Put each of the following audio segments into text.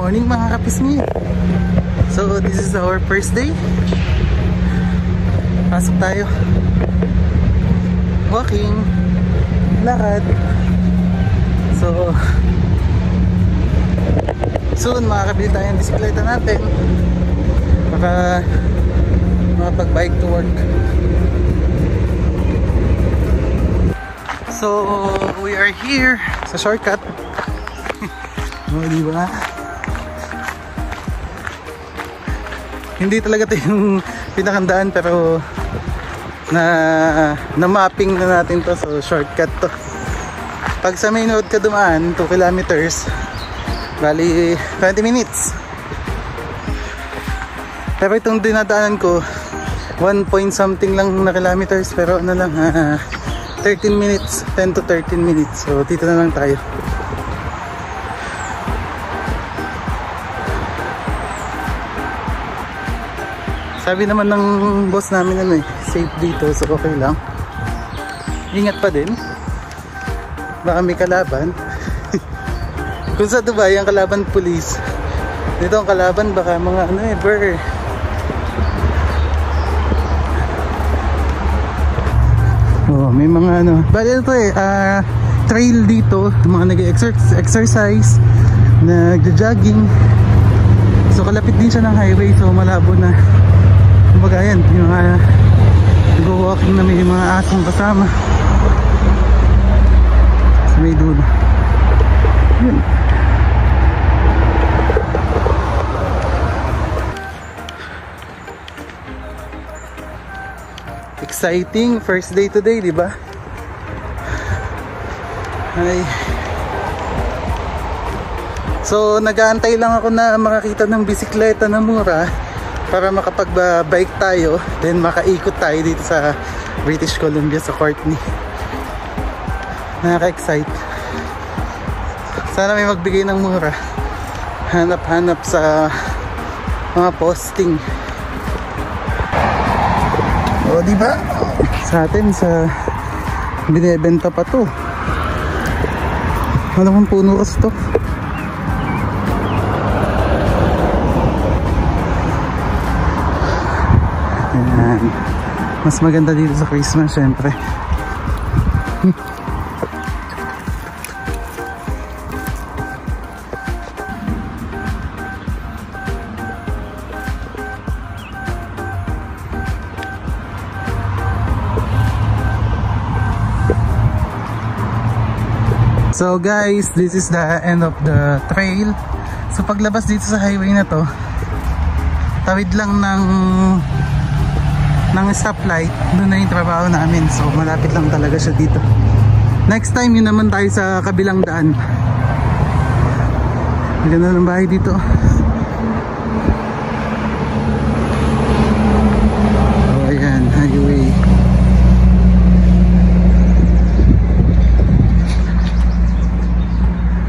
morning mga kapisngi. So this is our first day. Pasok tayo. Walking, lakad. So soon makakabili tayo ng bisikleta natin para makapag-bike to work. So we are here sa shortcut. Diba? Hindi talaga ito yung pinakandaan, pero na-mapping na natin to, so shortcut to. Pag sa main road ka dumaan 2 kilometers, bali 20 minutes. Pero itong dinadaanan ko 1 point something lang na kilometers, pero ano lang 13 minutes, 10 to 13 minutes. So dito na lang tayo. Sabi naman ng boss namin safe dito, so okay lang. Ingat pa din, baka may kalaban. Kung sa Dubai ang kalaban police, dito ang kalaban baka mga burger. Oh, may mga bali ito trail dito, mga nag-exercise, nagja-jogging. So kalapit din siya ng highway, so malabo na. Kumbaga yan, yung mga nag-walking na may mga asong kasama sa may dulo. Yun. Exciting first day today, di ba? Ay. So nag-aantay lang ako na makakita ng bisikleta na mura para makapag-bike tayo, then makaikot tayo dito sa British Columbia sa Courtenay. Nakaka-excite. Sana may magbigay ng mura. Hanap-hanap sa mga posting. O diba? Sa atin sa binebenta pa to. Ano kung puno kasi to? Ayan. Mas maganda dito sa Christmas syempre. So guys, this is the end of the trail. So paglabas dito sa highway na to, tawid lang ng stoplight, doon na yung trabaho namin. So malapit lang talaga siya dito. Next time yun naman tayo sa kabilang daan. Maganda ng bahay dito. Oh ayan, highway.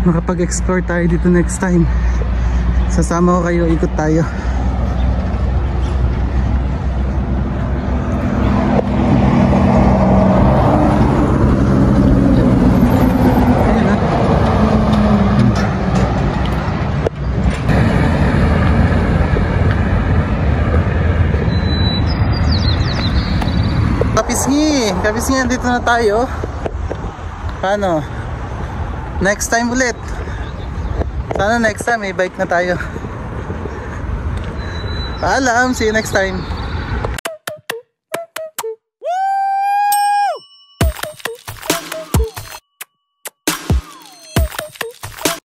Makapag-explore tayo dito next time. Sasama ko kayo, ikot tayo. Kapisngi, dito na tayo. Paano? Next time ulit. Sana next time may bike na tayo. Paalam, see you next time.